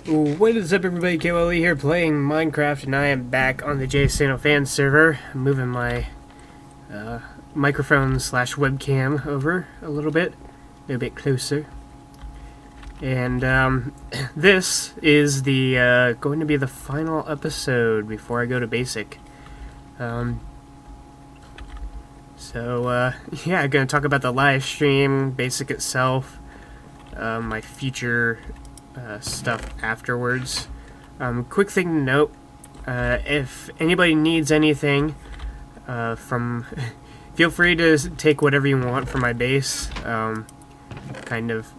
What is up, everybody? KLE here playing Minecraft, and I am back on the Jsano Fan Server. I'm moving my microphone slash webcam over a little bit closer. And this is the going to be the final episode before I go to basic. Yeah, I'm going to talk about the live stream, basic itself, my future stuff afterwards. Quick thing to note, if anybody needs anything feel free to take whatever you want from my base. Kind of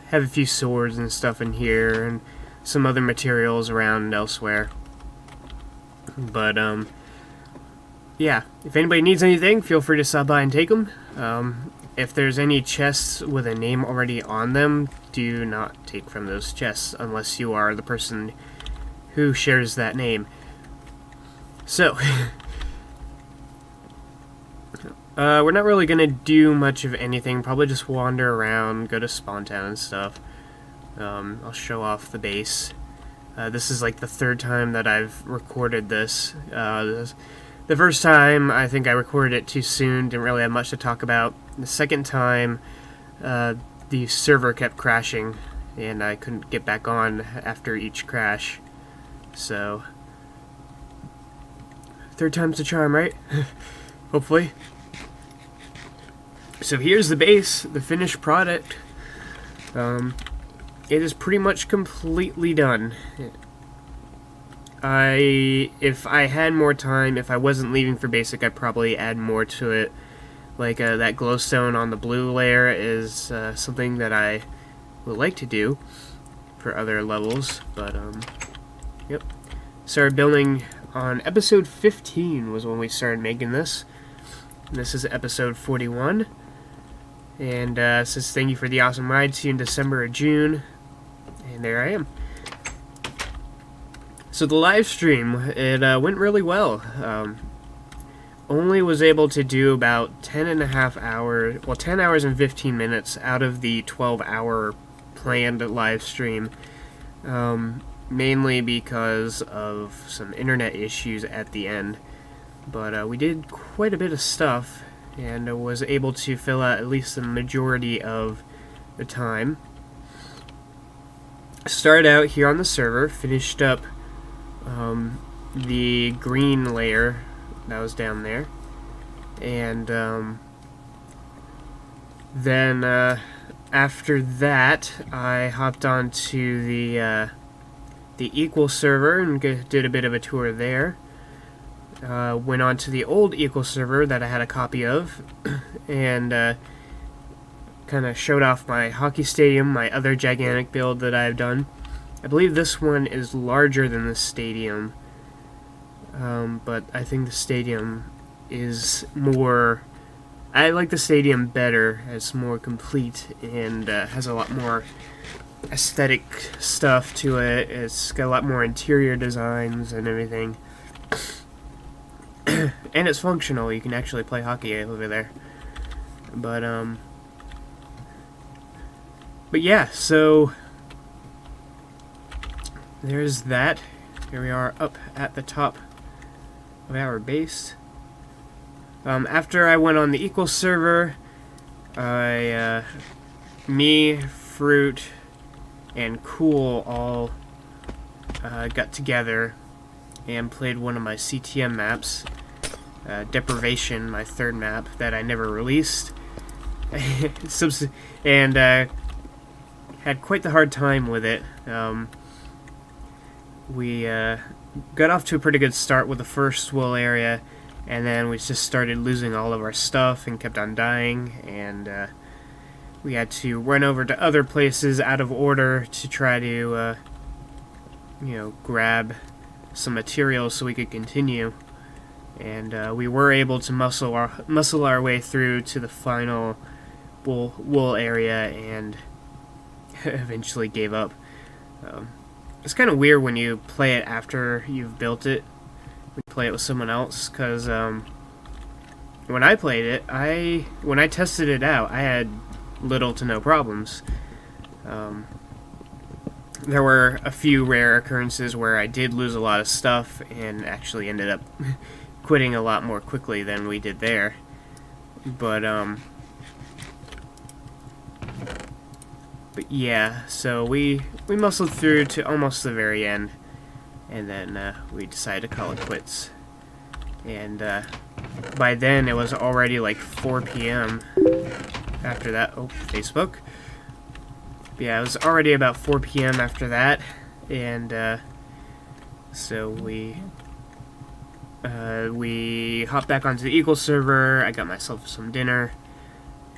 have a few swords and stuff in here and some other materials around elsewhere. But yeah, if anybody needs anything, feel free to stop by and take them. If there's any chests with a name already on them, do not take from those chests unless you are the person who shares that name. So, we're not really going to do much of anything, probably just wander around, go to Spawn Town and stuff. I'll show off the base. This is like the third time that I've recorded this. The first time, I think I recorded it too soon, didn't really have much to talk about. The second time, the server kept crashing, and I couldn't get back on after each crash. So, third time's the charm, right? Hopefully. So here's the base, the finished product. It is pretty much completely done. If I had more time, if I wasn't leaving for basic, I'd probably add more to it. Like that glowstone on the blue layer is something that I would like to do for other levels, but yep. Started building on episode 15 was when we started making this. And this is episode 41. And it says thank you for the awesome ride. See you in December or June. And there I am. So the live stream, it went really well. Only was able to do about 10 hours and 15 minutes out of the 12-hour planned live stream. Mainly because of some internet issues at the end. But we did quite a bit of stuff, and was able to fill out at least the majority of the time. Started out here on the server, finished up the green layer that was down there, and then after that I hopped onto the Equal server and did a bit of a tour there. Went on to the old Equal server that I had a copy of, and kind of showed off my hockey stadium, my other gigantic build that I've done. I believe this one is larger than the stadium, but I think the stadium is more... I like the stadium better. It's more complete and has a lot more aesthetic stuff to it. It's got a lot more interior designs and everything. And it's functional. You can actually play hockey over there. But yeah, so there's that. Here we are up at the top of our base. After I went on the Equal server, me, Fruit, and Cool all got together and played one of my CTM maps, Deprivation, my third map that I never released, and had quite the hard time with it. We got off to a pretty good start with the first wool area, and then we just started losing all of our stuff and kept on dying, and we had to run over to other places out of order to try to grab some materials so we could continue. And we were able to muscle our way through to the final wool area, and eventually gave up. It's kind of weird when you play it after you've built it. We play it with someone else, because when I played it, when I tested it out, I had little to no problems. there were a few rare occurrences where I did lose a lot of stuff and actually ended up quitting a lot more quickly than we did there. But yeah, so we muscled through to almost the very end, and then we decided to call it quits. And by then it was already like 4 p.m. after that. Oh, Facebook. Yeah, it was already about 4 p.m. after that, and so we hopped back onto the Eagle server. I got myself some dinner,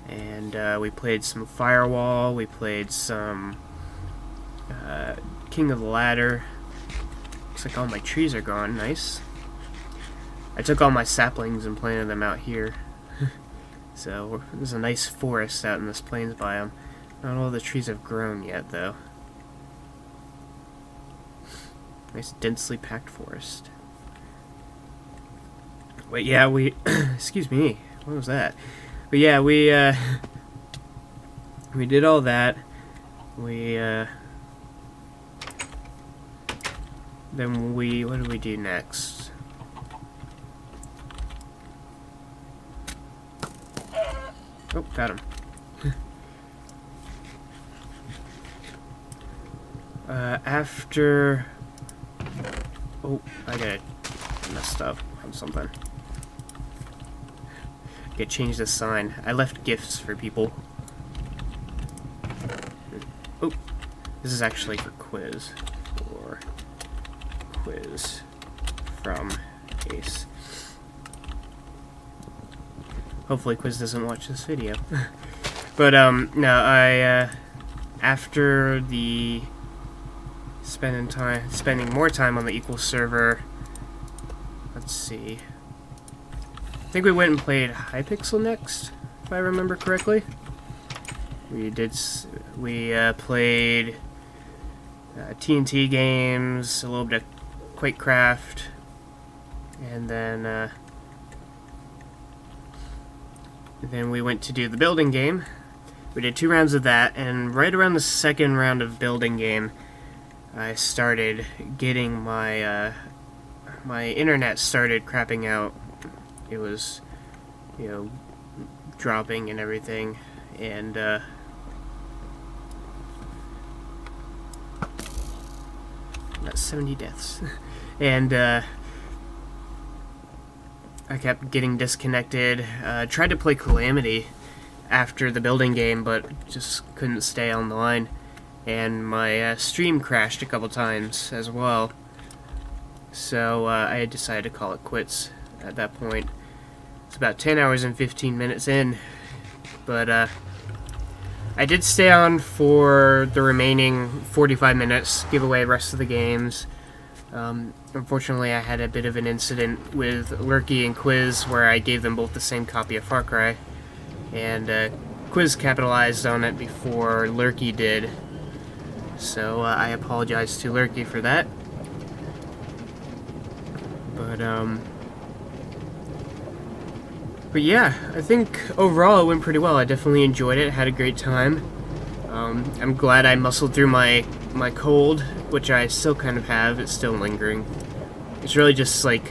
and we played some Firewall. We played some King of the Ladder. Looks like all my trees are gone. Nice. I took all my saplings and planted them out here. So there's a nice forest out in this plains biome. Not all the trees have grown yet, though. Nice densely packed forest. But yeah, we... excuse me. What was that? But yeah, we did all that. Then what did we do next? Oh, got him. After... Oh, I got messed up on something. I gotta change this sign. I left gifts for people. Oh, this is actually for quiz. For quiz from Ace. Hopefully Quiz doesn't watch this video. But, no, after the spending more time on the Equal server, let's see. I think we went and played Hypixel next, if I remember correctly. We played TNT games, a little bit of Quakecraft, and then we went to do the building game. We did 2 rounds of that, and right around the second round of building game, I started getting my my internet started crapping out. It was, you know, dropping and everything, and that's 70 deaths, and I kept getting disconnected. Tried to play Calamity after the building game, but just couldn't stay online. And my stream crashed a couple times as well. So I decided to call it quits at that point. It's about 10 hours and 15 minutes in. But I did stay on for the remaining 45 minutes, give away the rest of the games. Unfortunately, I had a bit of an incident with Lurky and Quiz where I gave them both the same copy of Far Cry, and Quiz capitalized on it before Lurky did, so I apologize to Lurky for that. But yeah, I think overall it went pretty well. I definitely enjoyed it, had a great time. I'm glad I muscled through my cold, which I still kind of have. It's still lingering. It's really just like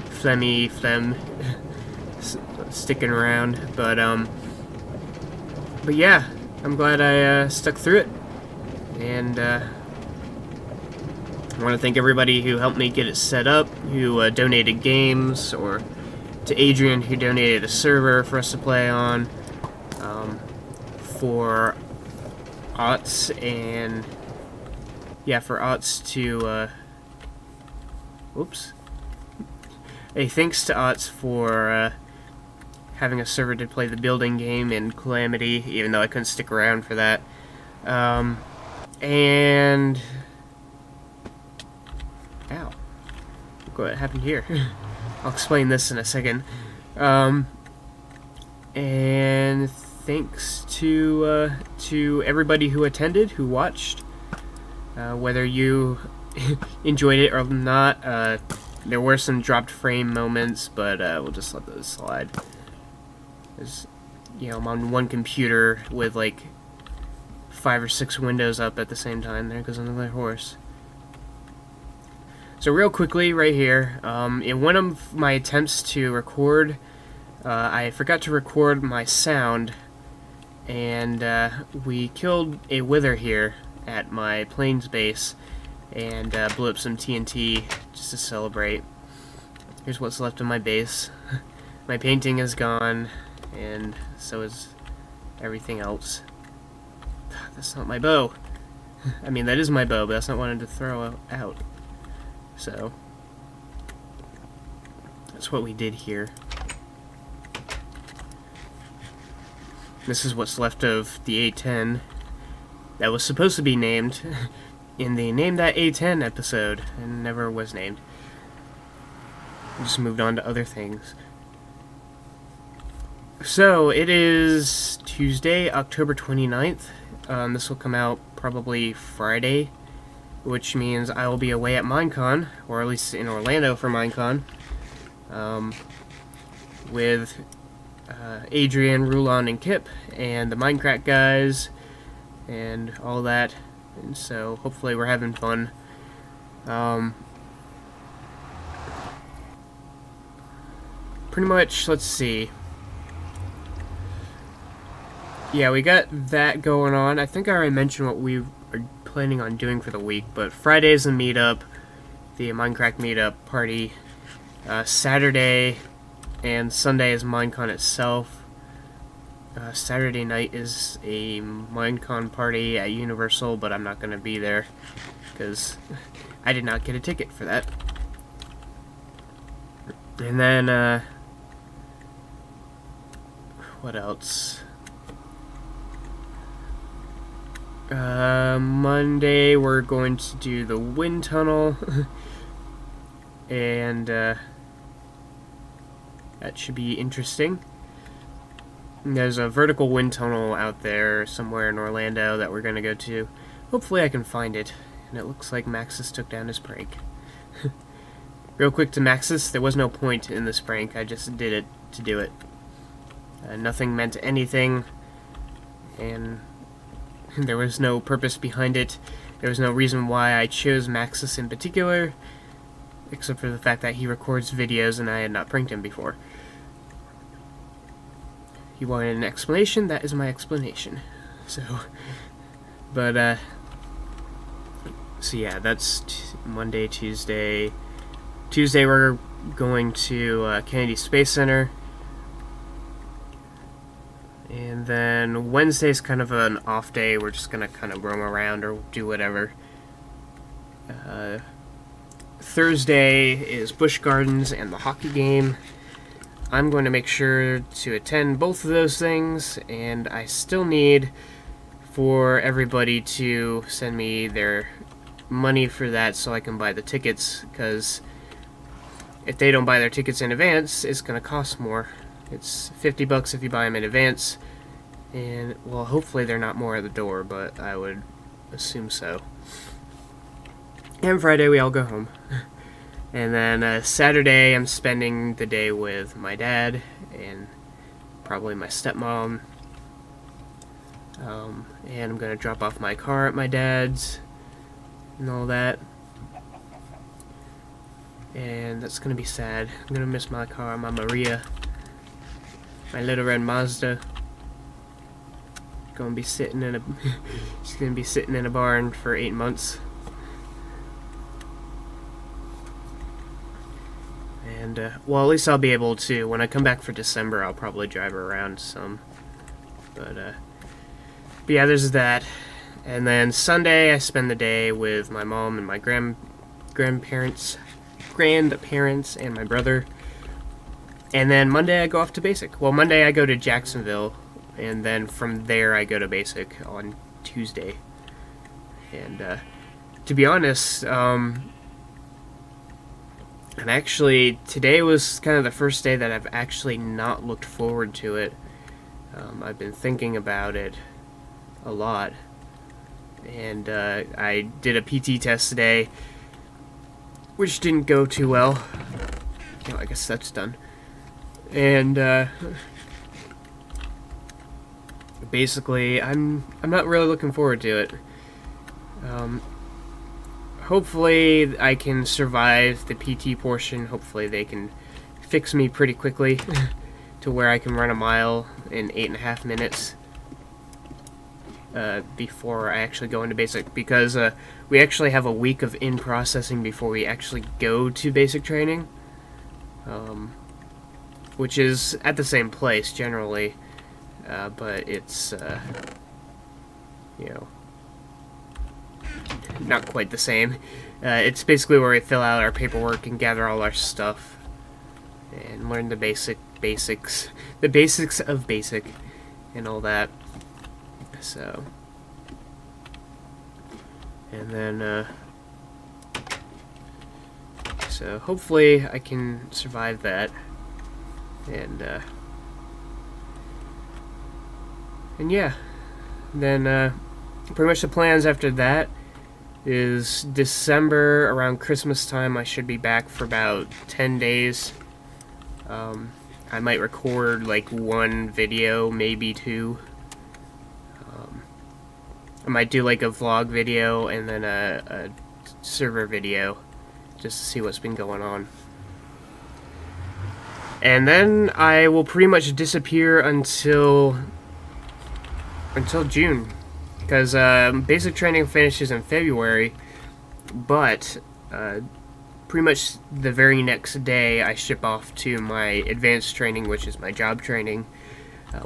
phlegm sticking around, but yeah, I'm glad I stuck through it, and I want to thank everybody who helped me get it set up, who donated games, or to Adrian who donated a server for us to play on, for Otts and for Otts to whoops. Hey, thanks to Otts for having a server to play the building game in Calamity, even though I couldn't stick around for that. And ow, look what happened here. I'll explain this in a second. And thanks to everybody who attended, who watched, whether you enjoyed it or not. There were some dropped frame moments, but we'll just let those slide. There's, I'm on one computer with like 5 or 6 windows up at the same time. There goes another horse. So real quickly, right here, in one of my attempts to record, I forgot to record my sound, and we killed a wither here at my plains base, and blew up some TNT just to celebrate. Here's what's left of my base. My painting is gone, and so is everything else. That's not my bow. I mean, that is my bow, but that's not what I wanted to throw out. So, that's what we did here. This is what's left of the A10 that was supposed to be named in the Name That A10 episode, and never was named. We just moved on to other things. So, it is Tuesday, October 29th. This will come out probably Friday, which means I will be away at Minecon, or at least in Orlando for Minecon, with Adrian, Rulon, and Kip, and the Minecraft guys, and all that. And so hopefully we're having fun. Pretty much, let's see. Yeah, we got that going on. I think I already mentioned what we are planning on doing for the week, but Friday's the meetup, the Minecraft meetup party. Saturday and Sunday is Minecon itself. Saturday night is a Minecon party at Universal, but I'm not going to be there because I did not get a ticket for that. And then, what else? Monday we're going to do the wind tunnel, and that should be interesting. There's a vertical wind tunnel out there somewhere in Orlando that we're going to go to. Hopefully I can find it, and it looks like Maxis took down his prank. Real quick to Maxis, there was no point in this prank, I just did it to do it. Nothing meant anything, and there was no purpose behind it. There was no reason why I chose Maxis in particular, except for the fact that he records videos and I had not pranked him before. You wanted an explanation? That is my explanation. So, but, so yeah, that's Monday, Tuesday. Tuesday we're going to Kennedy Space Center. And then Wednesday's kind of an off day. We're just going to kind of roam around or do whatever. Thursday is Busch Gardens and the hockey game. I'm going to make sure to attend both of those things, and I still need for everybody to send me their money for that so I can buy the tickets, because if they don't buy their tickets in advance, it's going to cost more. It's $50 if you buy them in advance, and, well, hopefully they're not more at the door, but I would assume so. And Friday we all go home. And then Saturday I'm spending the day with my dad and probably my stepmom. And I'm going to drop off my car at my dad's and all that. And that's going to be sad. I'm going to miss my car, my Maria. My little red Mazda. Gonna be sitting in a she's gonna be sitting in a barn for 8 months. And well, at least I'll be able to, when I come back for December, I'll probably drive her around some. But yeah, there's that. And then Sunday I spend the day with my mom and my grandparents and my brother. And then Monday I go off to Basic. Well, Monday I go to Jacksonville, and then from there I go to Basic on Tuesday. And to be honest, and actually today was kind of the first day that I've actually not looked forward to it. I've been thinking about it a lot. And I did a PT test today, which didn't go too well. Oh, I guess that's done. And basically, I'm not really looking forward to it. Hopefully I can survive the PT portion. Hopefully they can fix me pretty quickly to where I can run a mile in 8.5 minutes before I actually go into basic, because we actually have a week of in-processing before we actually go to basic training, which is at the same place generally, but it's you know, not quite the same. It's basically where we fill out our paperwork and gather all our stuff and learn the basics of basic and all that. So, and then so hopefully I can survive that, and yeah, then pretty much the plans after that is December, around Christmas time. I should be back for about 10 days. I might record like 1 video, maybe 2. I might do like a vlog video and then a server video just to see what's been going on. And then I will pretty much disappear until June, because basic training finishes in February, but pretty much the very next day I ship off to my advanced training, which is my job training,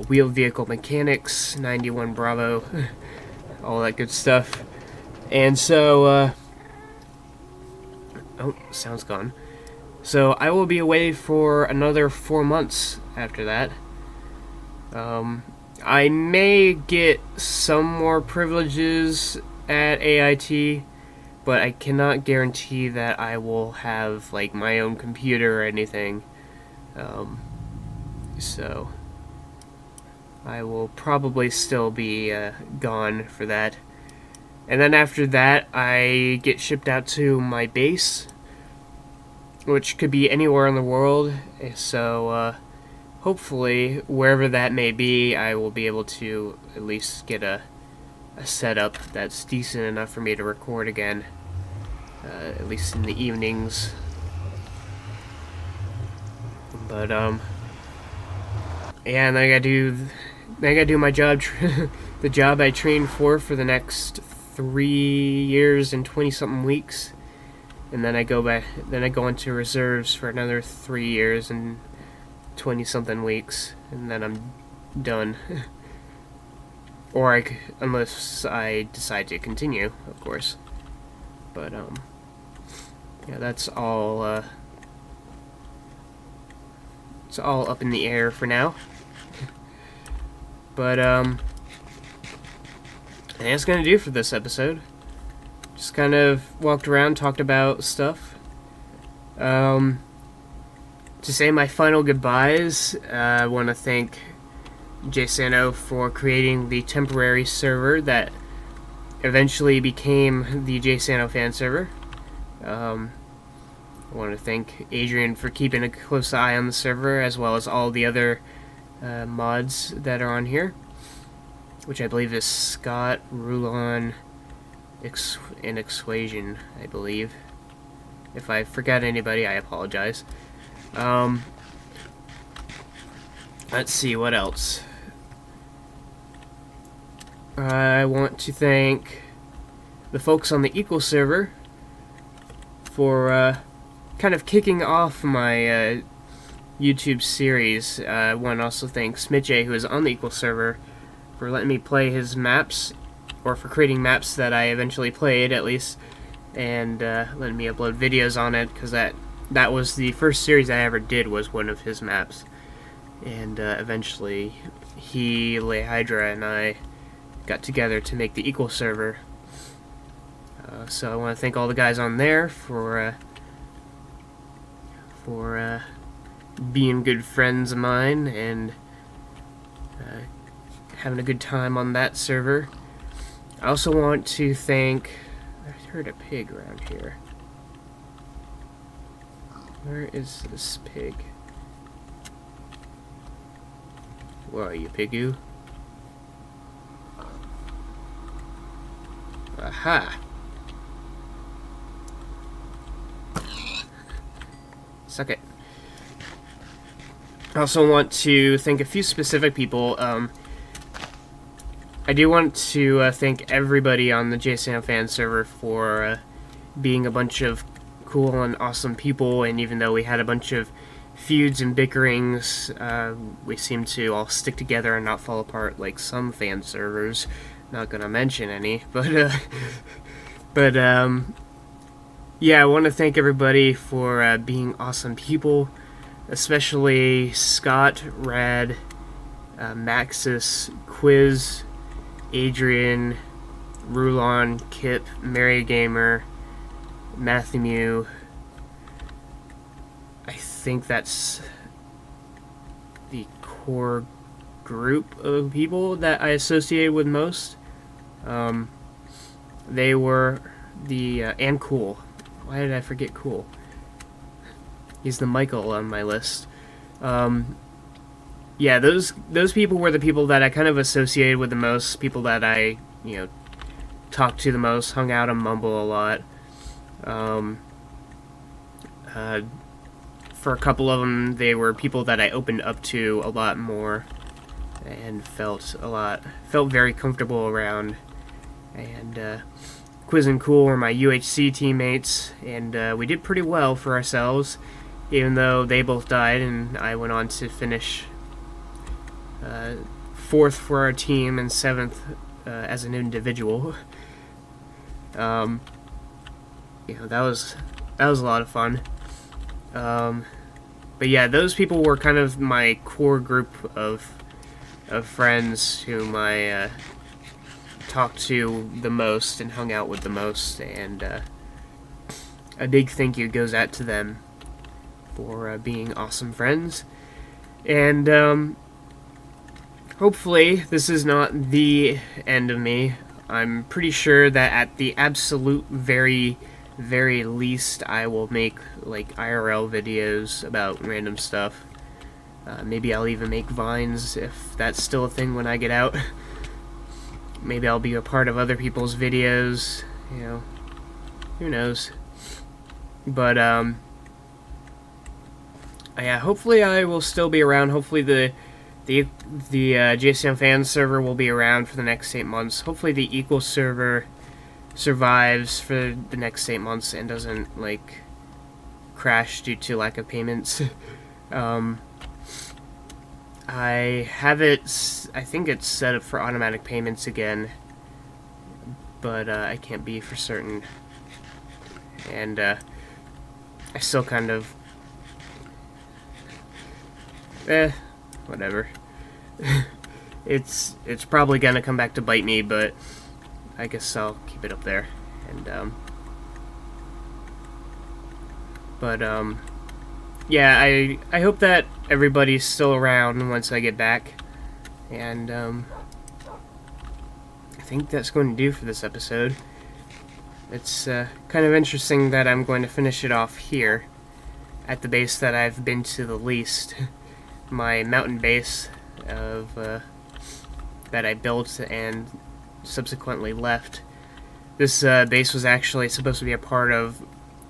wheeled vehicle mechanics, 91 Bravo, all that good stuff. And so oh, sound's gone. So I will be away for another 4 months after that. I may get some more privileges at AIT, but I cannot guarantee that I will have like my own computer or anything. So I will probably still be gone for that. And then after that, I get shipped out to my base, which could be anywhere in the world. So hopefully, wherever that may be, I will be able to at least get a setup that's decent enough for me to record again, at least in the evenings. But yeah, and I gotta do my job, the job I trained for the next 3 years and 20-something weeks, and then I go back. Then I go into reserves for another 3 years and 20-something weeks, and then I'm done. Or unless I decide to continue, of course. But yeah, that's all. It's all up in the air for now. But that's gonna do for this episode. Just kind of walked around, talked about stuff. To say my final goodbyes, I want to thank Jsano for creating the temporary server that eventually became the Jsano Fan Server. I want to thank Adrian for keeping a close eye on the server, as well as all the other mods that are on here, which I believe is Scott, Rulon, and Exquasion, I believe. If I forgot anybody, I apologize. Let's see, what else? I want to thank the folks on the Equal server for kind of kicking off my YouTube series. I want to also thank Smitjay, who is on the Equal server, for letting me play his maps, or for creating maps that I eventually played, at least, and letting me upload videos on it, because that was the first series I ever did, was one of his maps. And eventually he, Lay Hydra, and I got together to make the Equal server. So I want to thank all the guys on there for being good friends of mine and having a good time on that server. I also want to thank... I heard a pig around here. Where is this pig? Where are you, Pigu? Aha. Suck it. I also want to thank a few specific people. I do want to thank everybody on the Jsano Fan Server for being a bunch of cool and awesome people, and even though we had a bunch of feuds and bickerings, we seem to all stick together and not fall apart like some fan servers. Not gonna mention any, but yeah, I want to thank everybody for being awesome people, especially Scott, Rad, Maxis, Quiz, Adrian, Rulon, Kip, Mary Gamer, Matthew. I think that's the core group of people that I associate with most. They were the and Cool. Why did I forget Cool? He's the Michael on my list. Yeah, those people were the people that I kind of associated with the most, people that I, talked to the most, hung out and mumble a lot. For a couple of them, they were people that I opened up to a lot more and felt very comfortable around. And Quiz and Cool were my UHC teammates, and we did pretty well for ourselves, even though they both died and I went on to finish 4th for our team and 7th as an individual. That was a lot of fun. But yeah, those people were kind of my core group of friends whom I talked to the most and hung out with the most, and a big thank you goes out to them for being awesome friends. And hopefully this is not the end of me. I'm pretty sure that at the absolute very least I will make like IRL videos about random stuff. Maybe I'll even make vines if that's still a thing when I get out. Maybe I'll be a part of other people's videos, who knows. But yeah, hopefully I will still be around. Hopefully the Jsano Fan Server will be around for the next 8 months. Hopefully the Equal server survives for the next 8 months and doesn't crash due to lack of payments. I think it's set up for automatic payments again, but I can't be for certain. And I still kind of whatever. It's probably gonna come back to bite me, but I guess I'll keep it up there. And yeah, I hope that everybody's still around once I get back. And I think that's going to do for this episode. It's kind of interesting that I'm going to finish it off here at the base that I've been to the least. My mountain base of that I built and subsequently left. This base was actually supposed to be a part of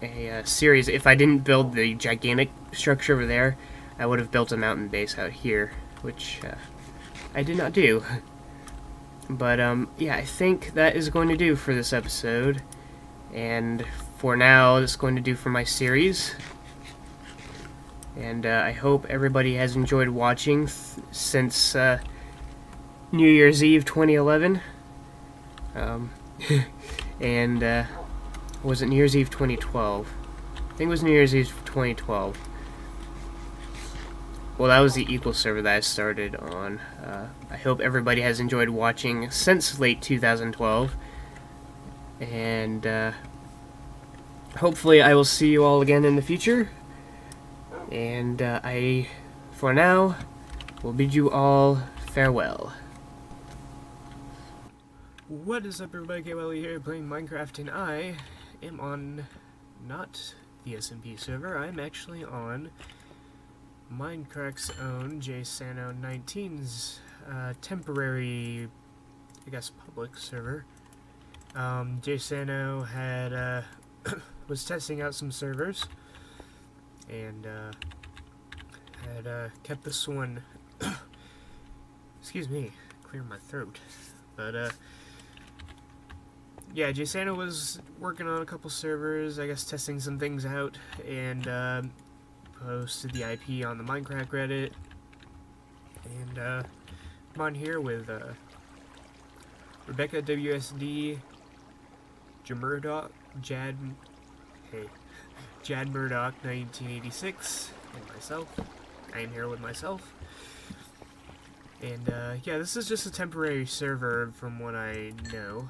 a series. If I didn't build the gigantic structure over there, I would have built a mountain base out here, which I did not do. But yeah, I think that is going to do for this episode. And for now, that's going to do for my series. And I hope everybody has enjoyed watching since New Year's Eve 2011. And was it New Year's Eve 2012? I think it was New Year's Eve 2012. Well, that was the Equal server that I started on. I hope everybody has enjoyed watching since late 2012. And hopefully I will see you all again in the future. And I, for now, will bid you all farewell. What is up, everybody? KWL here playing Minecraft, and I am on not the SMP server. I'm actually on Minecraft's own Jsano 19's temporary, I guess, public server. Jsano had was testing out some servers, and had kept this one. Excuse me, clear my throat. But yeah, Jsano was working on a couple servers, I guess testing some things out, and posted the IP on the Minecraft Reddit. And I'm on here with Rebecca WSD, Jad Murdoch 1986, and myself. I am here with myself. And yeah, this is just a temporary server from what I know.